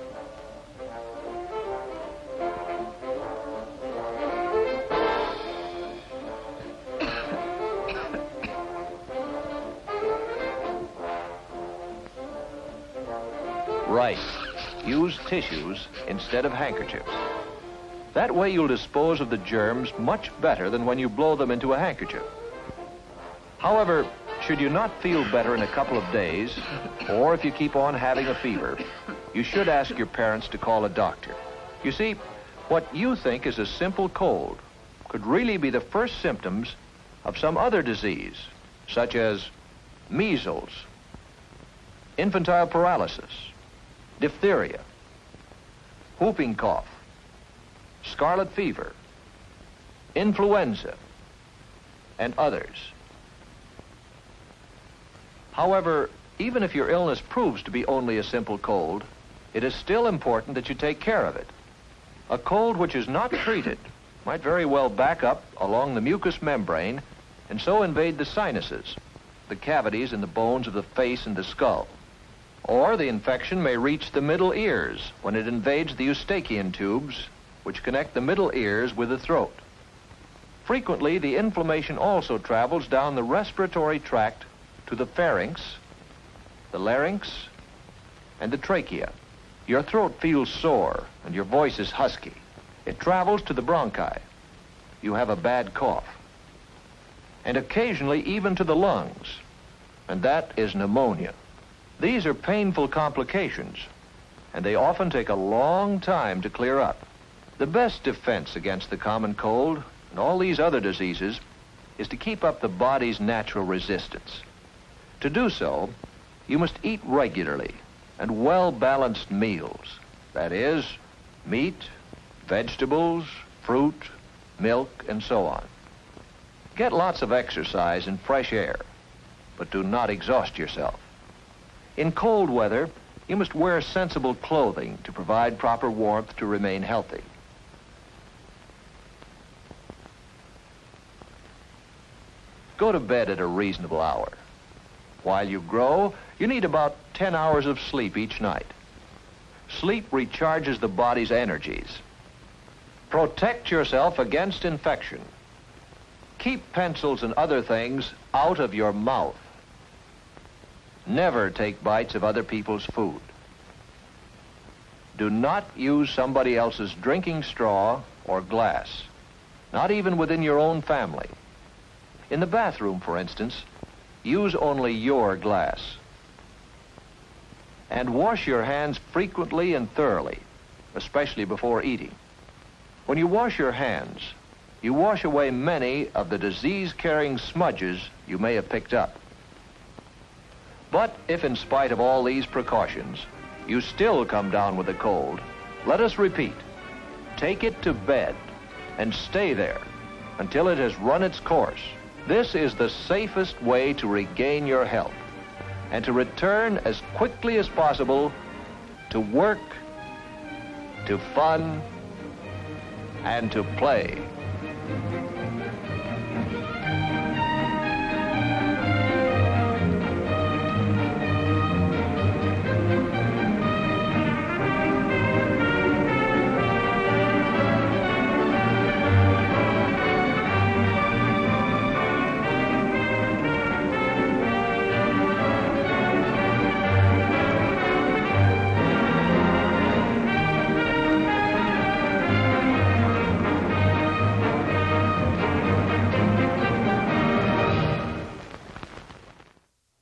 Right. Use tissues instead of handkerchiefs. That way you'll dispose of the germs much better than when you blow them into a handkerchief. However, should you not feel better in a couple of days, or if you keep on having a fever, you should ask your parents to call a doctor. You see, what you think is a simple cold could really be the first symptoms of some other disease, such as measles, infantile paralysis, diphtheria, whooping cough, scarlet fever, influenza, and others. However, even if your illness proves to be only a simple cold, it is still important that you take care of it. A cold which is not treated might very well back up along the mucous membrane and so invade the sinuses, the cavities in the bones of the face and the skull. Or the infection may reach the middle ears when it invades the eustachian tubes, which connect the middle ears with the throat. Frequently, the inflammation also travels down the respiratory tract to the pharynx, the larynx, and the trachea. Your throat feels sore and your voice is husky. It travels to the bronchi. You have a bad cough. And occasionally even to the lungs, and that is pneumonia. These are painful complications, and they often take a long time to clear up. The best defense against the common cold and all these other diseases is to keep up the body's natural resistance. To do so, you must eat regularly and well-balanced meals. That is, meat, vegetables, fruit, milk, and so on. Get lots of exercise and fresh air, but do not exhaust yourself. In cold weather, you must wear sensible clothing to provide proper warmth to remain healthy. Go to bed at a reasonable hour. While you grow, you need about 10 hours of sleep each night. Sleep recharges the body's energies. Protect yourself against infection. Keep pencils and other things out of your mouth. Never take bites of other people's food. Do not use somebody else's drinking straw or glass, not even within your own family. In the bathroom, for instance, use only your glass. And wash your hands frequently and thoroughly, especially before eating. When you wash your hands, you wash away many of the disease-carrying smudges you may have picked up. But if in spite of all these precautions, you still come down with a cold, let us repeat, take it to bed and stay there until it has run its course. This is the safest way to regain your health and to return as quickly as possible to work, to fun, and to play.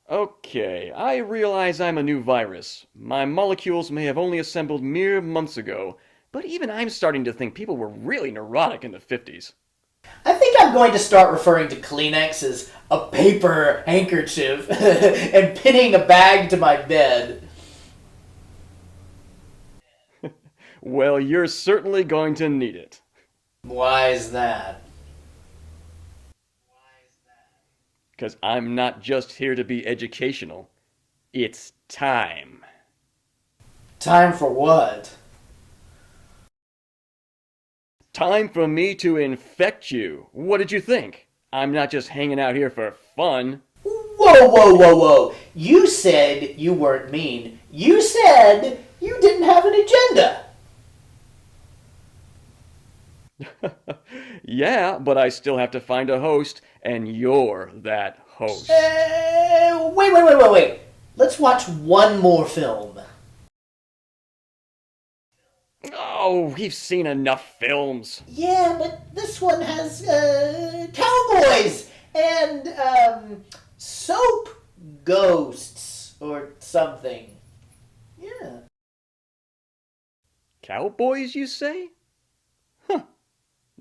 Okay, I realize I'm a new virus. My molecules may have only assembled mere months ago, but even I'm starting to think people were really neurotic in the 50s. I think I'm going to start referring to Kleenex as a paper handkerchief and pinning a bag to my bed. Well, you're certainly going to need it. Why is that? Because I'm not just here to be educational. It's time. Time for what? Time for me to infect you. What did you think? I'm not just hanging out here for fun. Whoa, whoa, whoa, whoa. You said you weren't mean. You said you didn't have an agenda. Yeah, but I still have to find a host, and you're that host. Wait. Let's watch one more film. Oh, we've seen enough films. Yeah, but this one has cowboys and soap ghosts or something. Yeah. Cowboys, you say? Huh.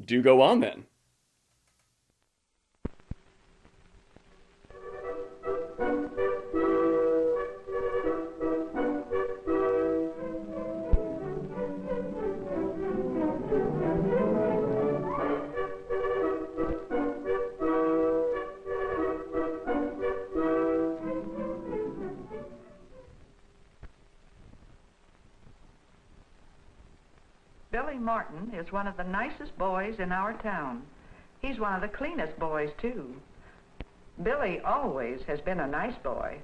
Do go on then. Billy Martin is one of the nicest boys in our town. He's one of the cleanest boys, too. Billy always has been a nice boy.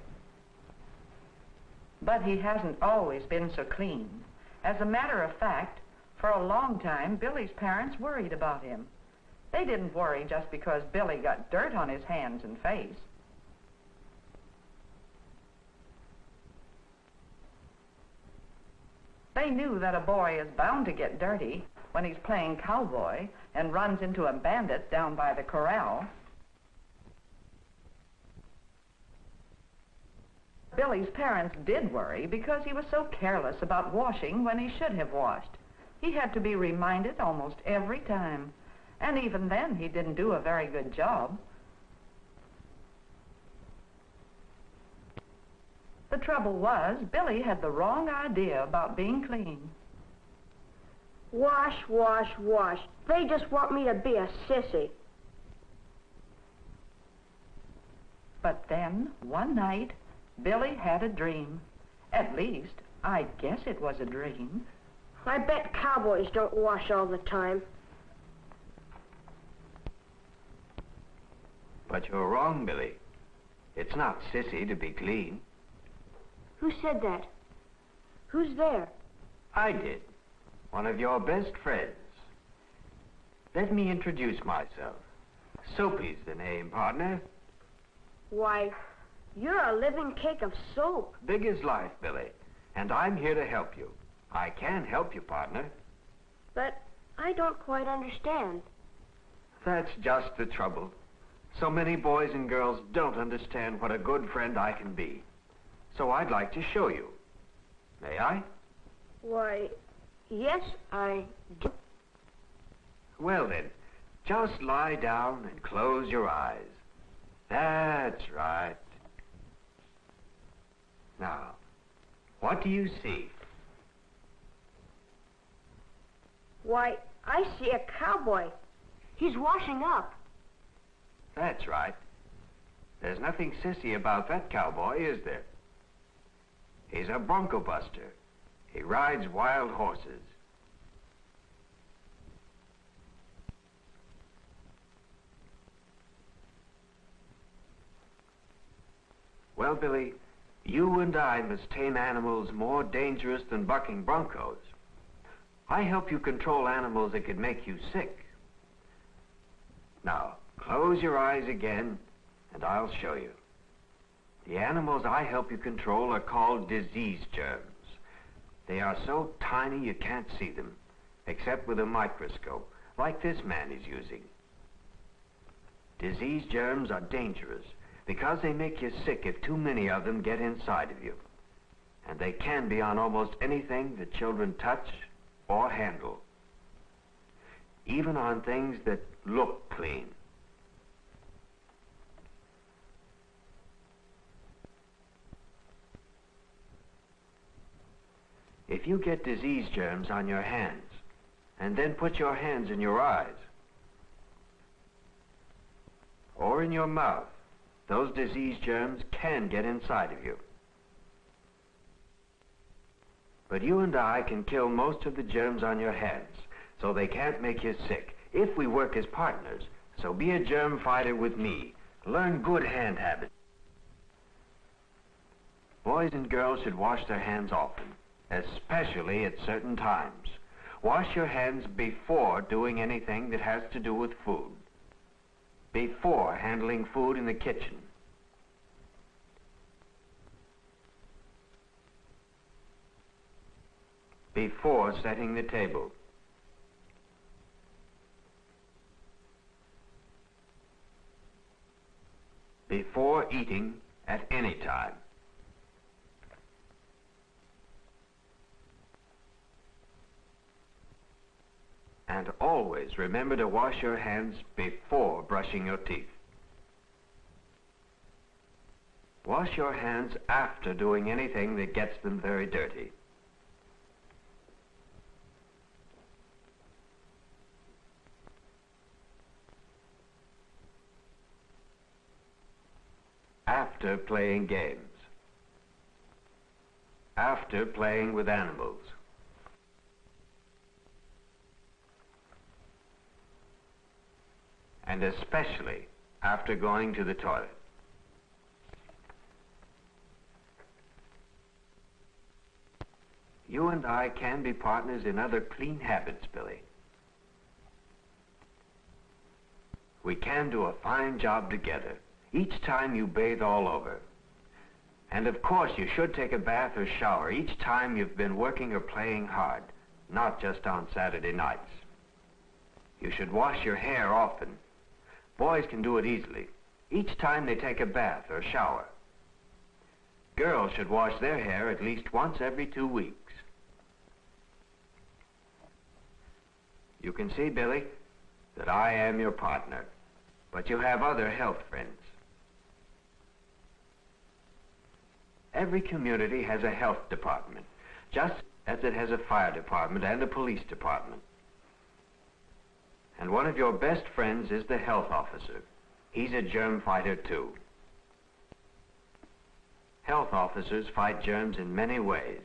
But he hasn't always been so clean. As a matter of fact, for a long time, Billy's parents worried about him. They didn't worry just because Billy got dirt on his hands and face. They knew that a boy is bound to get dirty when he's playing cowboy and runs into a bandit down by the corral. Billy's parents did worry because he was so careless about washing when he should have washed. He had to be reminded almost every time, and even then he didn't do a very good job. The trouble was, Billy had the wrong idea about being clean. Wash, wash, wash. They just want me to be a sissy. But then, one night, Billy had a dream. At least, I guess it was a dream. I bet cowboys don't wash all the time. But you're wrong, Billy. It's not sissy to be clean. Who said that? Who's there? I did. One of your best friends. Let me introduce myself. Soapy's the name, partner. Why, you're a living cake of soap. Big as life, Billy. And I'm here to help you. I can help you, partner. But I don't quite understand. That's just the trouble. So many boys and girls don't understand what a good friend I can be. So I'd like to show you. May I? Why, yes, I do. Well then, just lie down and close your eyes. That's right. Now, what do you see? Why, I see a cowboy. He's washing up. That's right. There's nothing sissy about that cowboy, is there? He's a bronco buster. He rides wild horses. Well, Billy, you and I must tame animals more dangerous than bucking broncos. I help you control animals that could make you sick. Now, close your eyes again, and I'll show you. The animals I help you control are called disease germs. They are so tiny you can't see them, except with a microscope, like this man is using. Disease germs are dangerous because they make you sick if too many of them get inside of you. And they can be on almost anything that children touch or handle, even on things that look clean. If you get disease germs on your hands, and then put your hands in your eyes, or in your mouth, those disease germs can get inside of you. But you and I can kill most of the germs on your hands, so they can't make you sick, if we work as partners. So be a germ fighter with me. Learn good hand habits. Boys and girls should wash their hands often, especially at certain times. Wash your hands before doing anything that has to do with food. Before handling food in the kitchen. Before setting the table. Before eating at any time. And always remember to wash your hands before brushing your teeth. Wash your hands after doing anything that gets them very dirty. After playing games. After playing with animals. And especially after going to the toilet. You and I can be partners in other clean habits, Billy. We can do a fine job together, each time you bathe all over. And of course you should take a bath or shower each time you've been working or playing hard, not just on Saturday nights. You should wash your hair often. Boys can do it easily, each time they take a bath or shower. Girls should wash their hair at least once every 2 weeks. You can see, Billy, that I am your partner, but you have other health friends. Every community has a health department, just as it has a fire department and a police department. And one of your best friends is the health officer. He's a germ fighter too. Health officers fight germs in many ways.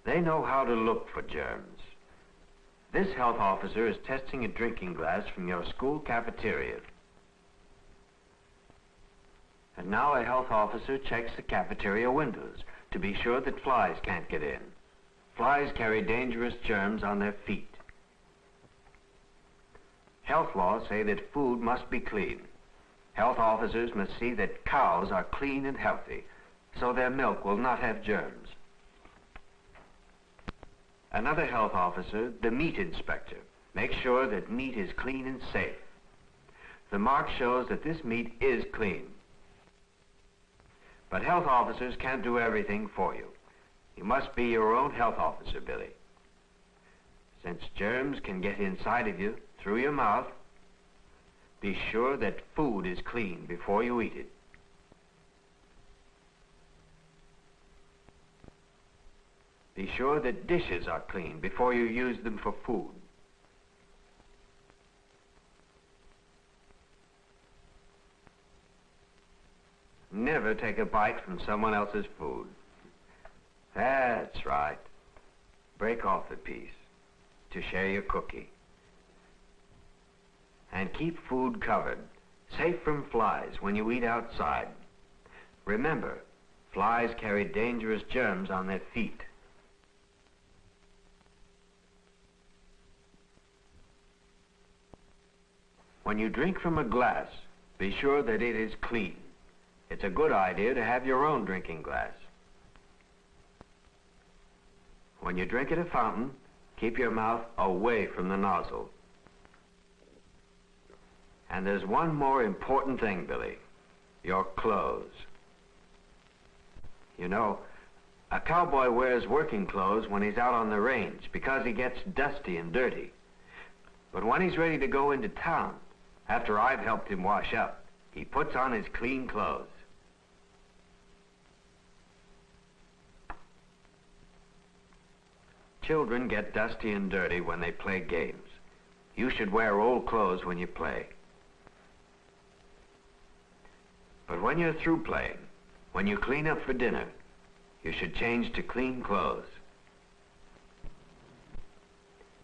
They know how to look for germs. This health officer is testing a drinking glass from your school cafeteria. And now a health officer checks the cafeteria windows to be sure that flies can't get in. Flies carry dangerous germs on their feet. Health laws say that food must be clean. Health officers must see that cows are clean and healthy, so their milk will not have germs. Another health officer, the meat inspector, makes sure that meat is clean and safe. The mark shows that this meat is clean. But health officers can't do everything for you. You must be your own health officer, Billy. Since germs can get inside of you through your mouth, be sure that food is clean before you eat it. Be sure that dishes are clean before you use them for food. Never take a bite from someone else's food. That's right. Break off a piece to share your cookie. And keep food covered, safe from flies when you eat outside. Remember, flies carry dangerous germs on their feet. When you drink from a glass, be sure that it is clean. It's a good idea to have your own drinking glass. When you drink at a fountain, keep your mouth away from the nozzle. And there's one more important thing, Billy. Your clothes. You know, a cowboy wears working clothes when he's out on the range because he gets dusty and dirty. But when he's ready to go into town, after I've helped him wash up, he puts on his clean clothes. Children get dusty and dirty when they play games. You should wear old clothes when you play. But when you're through playing, when you clean up for dinner, you should change to clean clothes.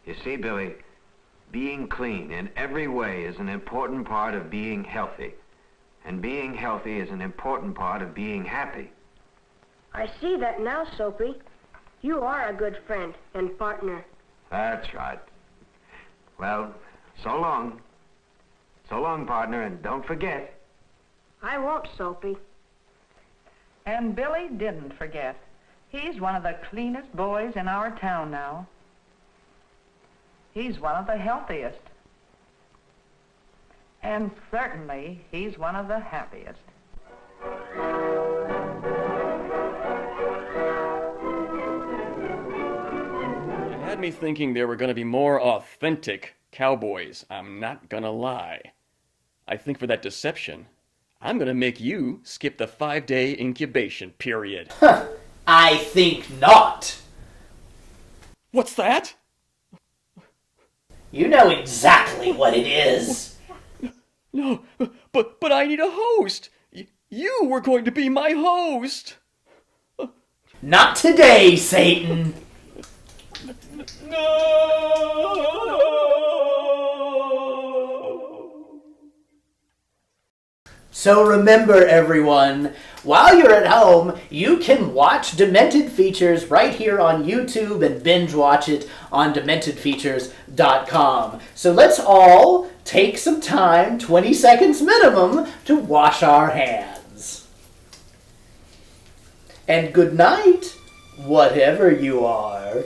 You see, Billy, being clean in every way is an important part of being healthy. And being healthy is an important part of being happy. I see that now, Soapy. You are a good friend and partner. That's right. Well, so long. So long, partner, and don't forget. I won't, Soapy. And Billy didn't forget. He's one of the cleanest boys in our town now. He's one of the healthiest. And certainly, he's one of the happiest. You had me thinking there were going to be more authentic cowboys. I'm not going to lie. I think for that deception, I'm going to make you skip the 5-day incubation period. I think not. What's that? You know exactly what it is. No, but I need a host. You were going to be my host. Not today, Satan. No. So remember, everyone, while you're at home, you can watch Demented Features right here on YouTube and binge watch it on DementedFeatures.com. So let's all take some time, 20 seconds minimum, to wash our hands. And good night, whatever you are.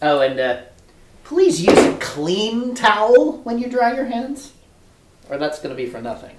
Oh, and please use a clean towel when you dry your hands, or that's going to be for nothing.